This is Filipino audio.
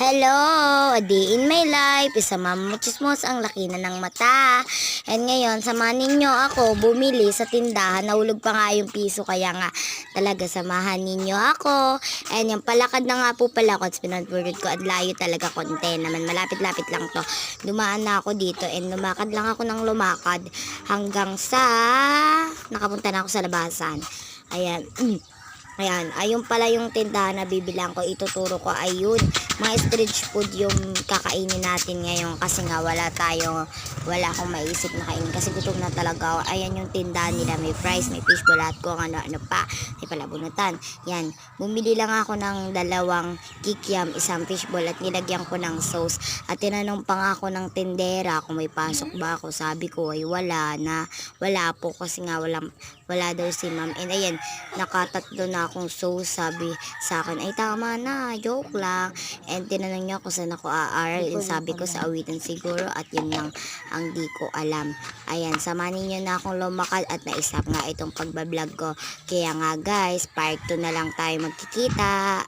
Hello! A day in my life. Isa mamachismos ang laki na ng mata. And ngayon, samahan ninyo ako bumili sa tindahan. Nahulog pa nga yung piso kaya nga talaga samahan ninyo ako. And yung palakad na nga po pala ako. It's pinag-word ko at layo talaga konti naman. Malapit-lapit lang to. Dumaan na ako dito and lumakad lang ako ng lumakad hanggang sa nakapunta na ako sa labasan. Ayan. Ayan, ayun pala yung tindahan na bibilang ko. Ituturo ko, ayun, mga street food yung kakainin natin ngayon kasi nga wala akong maisip na kainin kasi gutom na talaga ako. Ayan yung tindahan nila, may fries, may fishball at kung ano-ano pa, may palabunutan. Yan, bumili lang ako ng 2 kikiam, 1 fishball at nilagyan ko ng sauce. At tinanong pa nga ako ng tindera kung may pasok ba ako. Sabi ko ay wala wala po kasi nga wala daw si ma'am. And ayan, nakatatlo na akong sauce. Sabi sa akin, ay tama na, joke lang. And tinanong niya kung saan ako aaral. And sabi ko sa awitan siguro at yun lang ang di ko alam. Ayan, samanin niyo na akong lumakad at na-stop nga itong pagbablog ko. Kaya nga guys, part 2 na lang tayo magkikita.